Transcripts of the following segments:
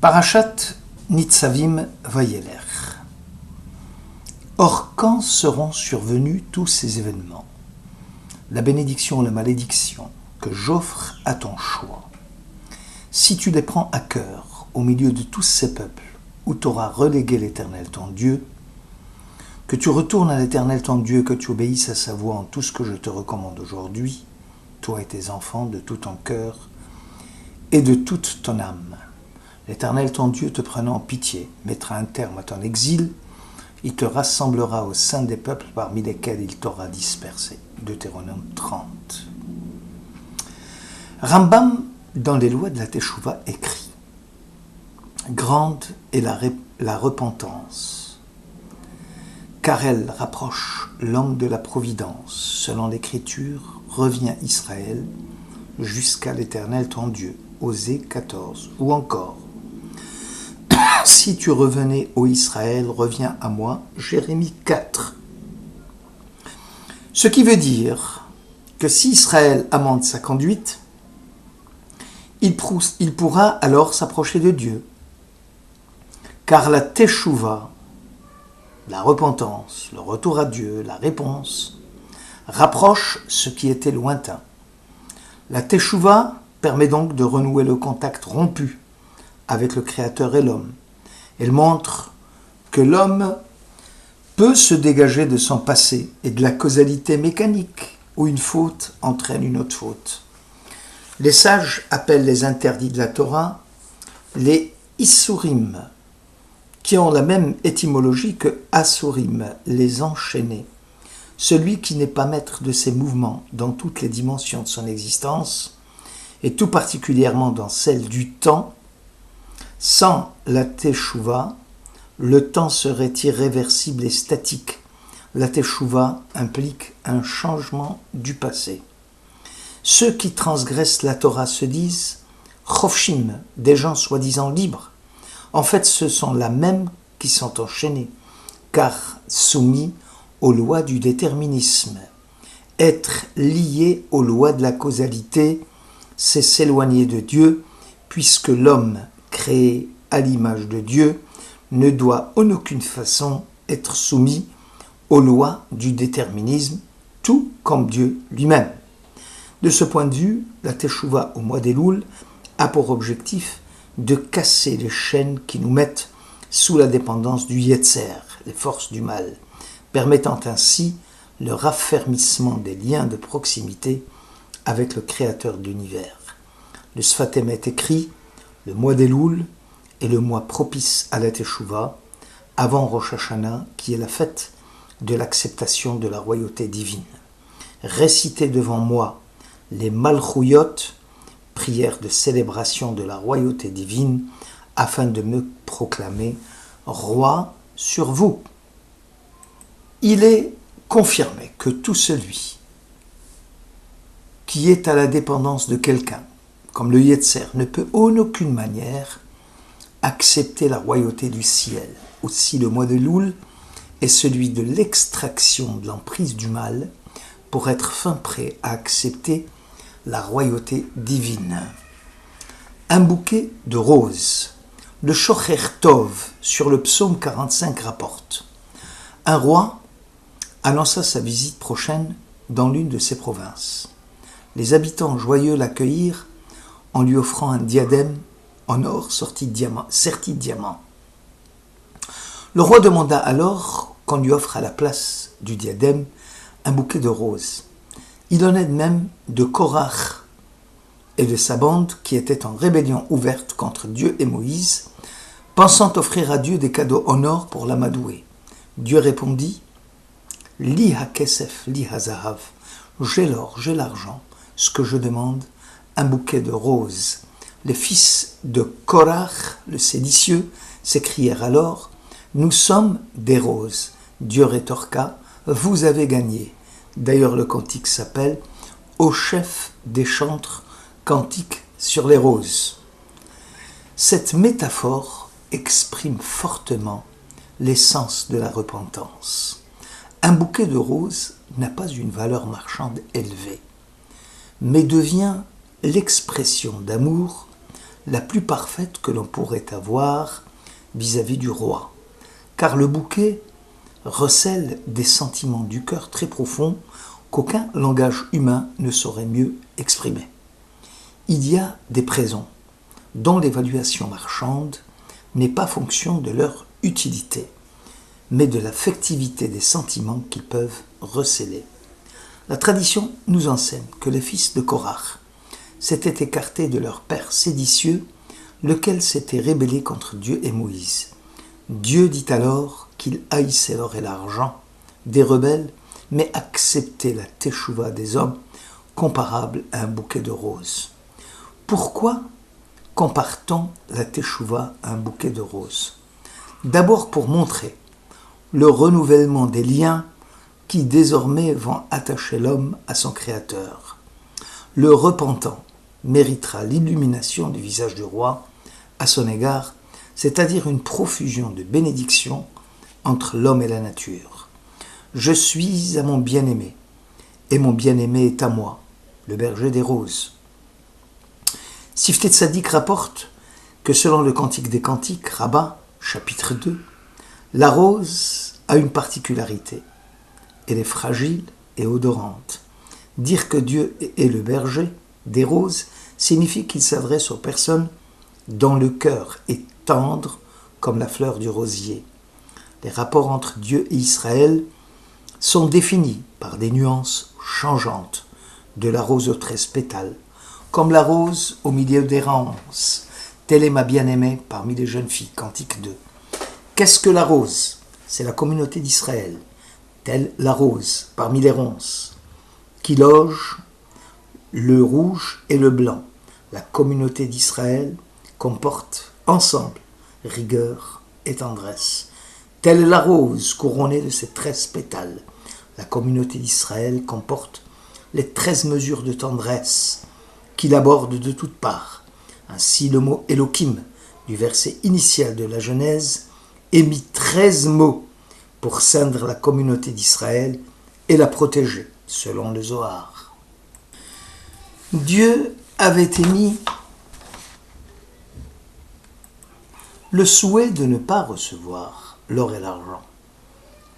Parashat Nitzavim Vayeler. Or, quand seront survenus tous ces événements, la bénédiction ou la malédiction que j'offre à ton choix, si tu les prends à cœur au milieu de tous ces peuples où tu auras relégué l'Éternel ton Dieu, que tu retournes à l'Éternel ton Dieu, que tu obéisses à sa voix en tout ce que je te recommande aujourd'hui, toi et tes enfants, de tout ton cœur et de toute ton âme. L'Éternel ton Dieu te prenant en pitié, mettra un terme à ton exil, il te rassemblera au sein des peuples parmi lesquels il t'aura dispersé. Deutéronome 30. Rambam, dans les lois de la Teshuvah, écrit « Grande est la repentance, car elle rapproche l'homme de la providence. Selon l'Écriture, revient Israël jusqu'à l'Éternel ton Dieu. » Osée 14. Ou encore « Si tu revenais, ô Israël, reviens à moi. » Jérémie 4. Ce qui veut dire que si Israël amende sa conduite, il pourra alors s'approcher de Dieu. Car la Teshuvah, la repentance, le retour à Dieu, la réponse, rapproche ce qui était lointain. La Teshuvah permet donc de renouer le contact rompu avec le Créateur et l'homme. Elle montre que l'homme peut se dégager de son passé et de la causalité mécanique où une faute entraîne une autre faute. Les sages appellent les interdits de la Torah les Isurim, qui ont la même étymologie que Asurim, les enchaînés. Celui qui n'est pas maître de ses mouvements dans toutes les dimensions de son existence, et tout particulièrement dans celle du temps, sans la Teshuvah, le temps serait irréversible et statique. La Teshuvah implique un changement du passé. Ceux qui transgressent la Torah se disent Chofshim, des gens soi-disant libres. En fait, ce sont là même qui sont enchaînés, car soumis aux lois du déterminisme. Être lié aux lois de la causalité, c'est s'éloigner de Dieu, puisque l'homme créé à l'image de Dieu ne doit en aucune façon être soumis aux lois du déterminisme, tout comme Dieu lui-même. De ce point de vue, la Teshuvah au mois d'Elul a pour objectif de casser les chaînes qui nous mettent sous la dépendance du Yetzer, les forces du mal, permettant ainsi le raffermissement des liens de proximité avec le Créateur de l'univers. Le Sfat Emet écrit « Le mois d'Elul est le mois propice à la Teshuvah, avant Rosh Hashanah, qui est la fête de l'acceptation de la royauté divine. Récitez devant moi les Malchouyot, prières de célébration de la royauté divine, afin de me proclamer roi sur vous. » Il est confirmé que tout celui qui est à la dépendance de quelqu'un, comme le Yetzer, ne peut en aucune manière accepter la royauté du ciel. Aussi, le mois de Elul est celui de l'extraction de l'emprise du mal pour être fin prêt à accepter la royauté divine. Un bouquet de roses. Le Shocher Tov sur le psaume 45 rapporte « Un roi annonça sa visite prochaine dans l'une de ses provinces. Les habitants joyeux l'accueillirent en lui offrant un diadème en or serti de diamant. Le roi demanda alors qu'on lui offre à la place du diadème un bouquet de roses. Il en est de même de Korach et de sa bande qui étaient en rébellion ouverte contre Dieu et Moïse, pensant offrir à Dieu des cadeaux en or pour l'amadouer. Dieu répondit « Li ha-kesef, li ha-zahav, j'ai l'or, j'ai l'argent, ce que je demande, un bouquet de roses. » Les fils de Korach, le séditieux, s'écrièrent alors « Nous sommes des roses. » Dieu rétorqua « Vous avez gagné. » D'ailleurs, le cantique s'appelle « Au chef des chantres, cantique sur les roses ». Cette métaphore exprime fortement l'essence de la repentance. Un bouquet de roses n'a pas une valeur marchande élevée, mais devient l'expression d'amour la plus parfaite que l'on pourrait avoir vis-à-vis du roi, car le bouquet recèle des sentiments du cœur très profonds qu'aucun langage humain ne saurait mieux exprimer. Il y a des présents dont l'évaluation marchande n'est pas fonction de leur utilité, mais de l'affectivité des sentiments qu'ils peuvent recéler. La tradition nous enseigne que les fils de Korach s'étaient écartés de leur père séditieux, lequel s'était rébellé contre Dieu et Moïse. Dieu dit alors qu'il haïssait l'or et l'argent des rebelles, mais acceptait la teshuva des hommes, comparable à un bouquet de roses. Pourquoi compare-t-on la teshuva à un bouquet de roses? D'abord pour montrer le renouvellement des liens qui désormais vont attacher l'homme à son Créateur. Le repentant méritera l'illumination du visage du roi à son égard, c'est-à-dire une profusion de bénédictions entre l'homme et la nature. Je suis à mon bien-aimé, et mon bien-aimé est à moi, le berger des roses. Siftet Tzadik rapporte que selon le Cantique des Cantiques, Rabbah, chapitre 2, la rose a une particularité. Elle est fragile et odorante. Dire que Dieu est le berger des roses signifie qu'il s'adresse aux personnes dont le cœur est tendre comme la fleur du rosier. Les rapports entre Dieu et Israël sont définis par des nuances changeantes, de la rose aux 13 pétales, comme la rose au milieu des ronces. Telle est ma bien-aimée parmi les jeunes filles, Cantique 2. Qu'est-ce que la rose? C'est la communauté d'Israël, telle la rose parmi les ronces, qui loge le rouge et le blanc. La communauté d'Israël comporte ensemble rigueur et tendresse. Telle est la rose couronnée de ses 13 pétales. La communauté d'Israël comporte les 13 mesures de tendresse qu'il aborde de toutes parts. Ainsi, le mot Elohim du verset initial de la Genèse émit 13 mots pour ceindre la communauté d'Israël et la protéger, selon le Zohar. Dieu avait émis le souhait de ne pas recevoir l'or et l'argent,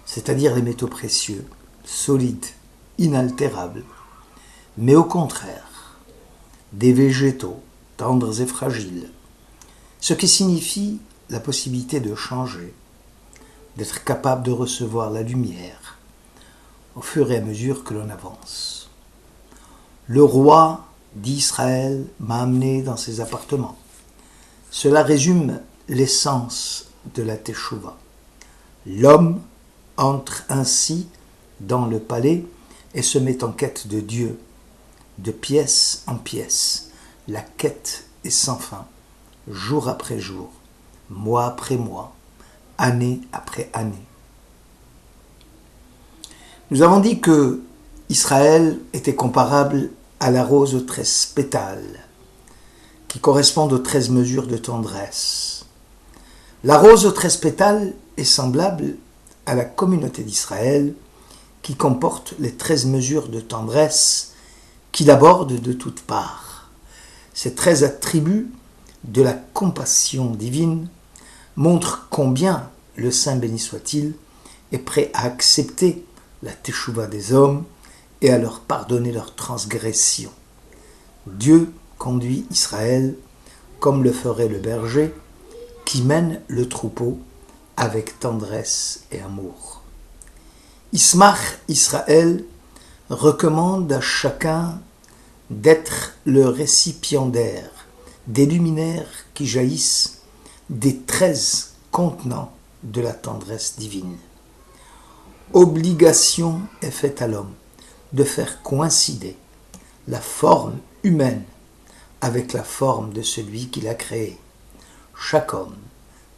c'est-à-dire les métaux précieux, solides, inaltérables, mais au contraire, des végétaux tendres et fragiles, ce qui signifie la possibilité de changer, d'être capable de recevoir la lumière au fur et à mesure que l'on avance. Le roi d'Israël m'a amené dans ses appartements. Cela résume l'essence de la teshuva. L'homme entre ainsi dans le palais et se met en quête de Dieu, de pièce en pièce. La quête est sans fin, jour après jour, mois après mois, année après année. Nous avons dit que Israël était comparable à la rose aux 13 pétales, qui correspondent aux 13 mesures de tendresse. La rose aux 13 pétales est semblable à la communauté d'Israël, qui comporte les 13 mesures de tendresse qu'il aborde de toutes parts. Ces 13 attributs de la compassion divine montrent combien le Saint béni soit-il est prêt à accepter la teshuva des hommes et à leur pardonner leurs transgressions. Dieu conduit Israël comme le ferait le berger qui mène le troupeau avec tendresse et amour. Ismach Israël recommande à chacun d'être le récipiendaire des luminaires qui jaillissent des 13 contenants de la tendresse divine. Obligation est faite à l'homme de faire coïncider la forme humaine avec la forme de celui qui l'a créé. Chaque homme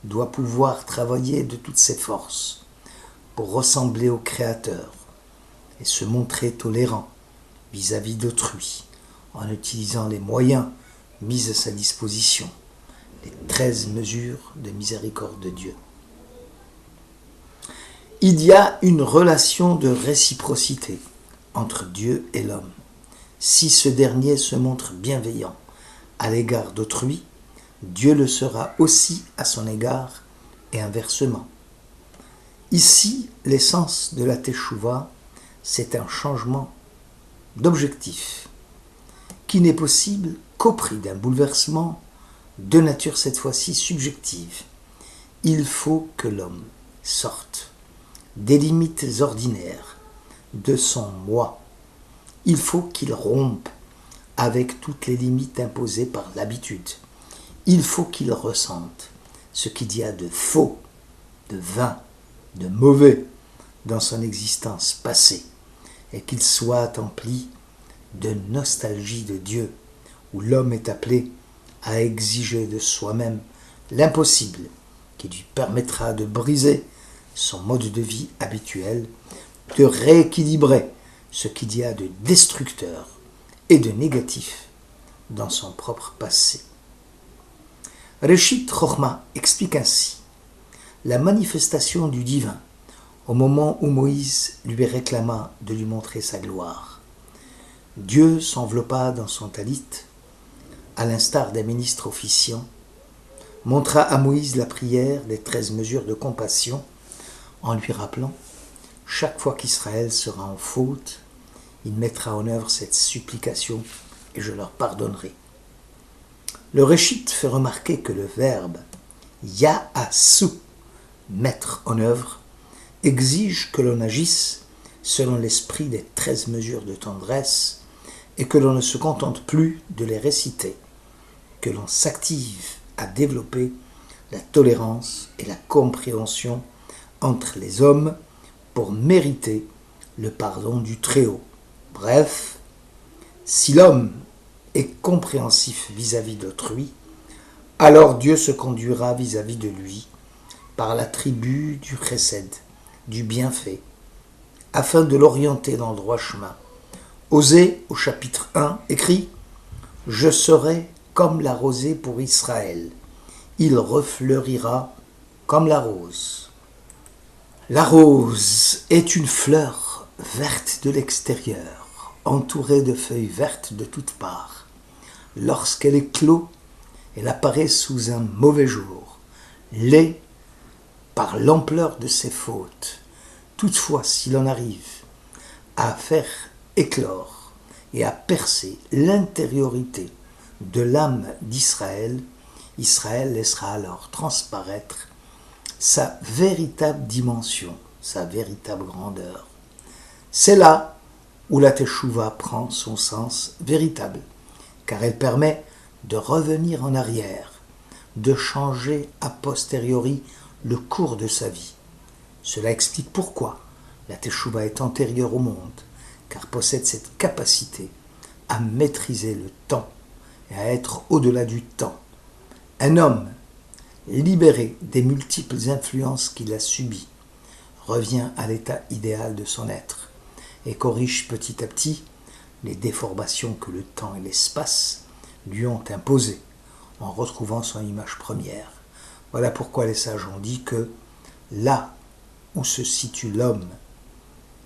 doit pouvoir travailler de toutes ses forces pour ressembler au Créateur et se montrer tolérant vis-à-vis d'autrui en utilisant les moyens mis à sa disposition, les 13 mesures de miséricorde de Dieu. Il y a une relation de réciprocité entre Dieu et l'homme. Si ce dernier se montre bienveillant à l'égard d'autrui, Dieu le sera aussi à son égard et inversement. Ici, l'essence de la teshuva, c'est un changement d'objectif qui n'est possible qu'au prix d'un bouleversement de nature cette fois-ci subjective. Il faut que l'homme sorte des limites ordinaires de son moi. Il faut qu'il rompe avec toutes les limites imposées par l'habitude. Il faut qu'il ressente ce qu'il y a de faux, de vain, de mauvais dans son existence passée et qu'il soit empli de nostalgie de Dieu, où l'homme est appelé à exiger de soi-même l'impossible qui lui permettra de briser son mode de vie habituel, de rééquilibrer ce qu'il y a de destructeur et de négatif dans son propre passé. Reshit Chochma explique ainsi la manifestation du divin au moment où Moïse lui réclama de lui montrer sa gloire. Dieu s'enveloppa dans son talit, à l'instar des ministres officiants, montra à Moïse la prière des 13 mesures de compassion en lui rappelant « Chaque fois qu'Israël sera en faute, il mettra en œuvre cette supplication et je leur pardonnerai. » Le Réchit fait remarquer que le verbe « ya'asu » mettre en œuvre exige que l'on agisse selon l'esprit des 13 mesures de tendresse et que l'on ne se contente plus de les réciter, que l'on s'active à développer la tolérance et la compréhension entre les hommes pour mériter le pardon du Très-Haut. Bref, si l'homme est compréhensif vis-à-vis d'autrui, alors Dieu se conduira vis-à-vis de lui par l'attribut du chesed, du bienfait, afin de l'orienter dans le droit chemin. Osée, au chapitre 1, écrit « Je serai comme la rosée pour Israël, il refleurira comme la rose. » La rose est une fleur verte de l'extérieur, entourée de feuilles vertes de toutes parts. Lorsqu'elle éclot, elle apparaît sous un mauvais jour, laid par l'ampleur de ses fautes. Toutefois, si l'on arrive à faire éclore et à percer l'intériorité de l'âme d'Israël, Israël laissera alors transparaître sa véritable dimension, sa véritable grandeur. C'est là où la teshuva prend son sens véritable, car elle permet de revenir en arrière, de changer a posteriori le cours de sa vie. Cela explique pourquoi la teshuva est antérieure au monde, car possède cette capacité à maîtriser le temps et à être au-delà du temps. Un homme libéré des multiples influences qu'il a subies revient à l'état idéal de son être et corrige petit à petit les déformations que le temps et l'espace lui ont imposées en retrouvant son image première. Voilà pourquoi les sages ont dit que là où se situe l'homme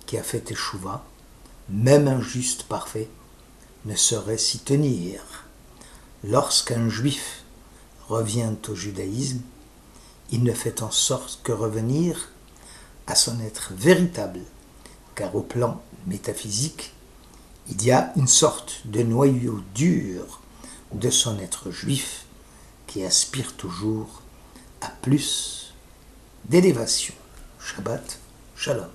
qui a fait teshuva, même un juste parfait ne saurait s'y tenir. Lorsqu'un juif revient au judaïsme, il ne fait en sorte que revenir à son être véritable, car au plan métaphysique, il y a une sorte de noyau dur de son être juif qui aspire toujours à plus d'élévation. Shabbat Shalom.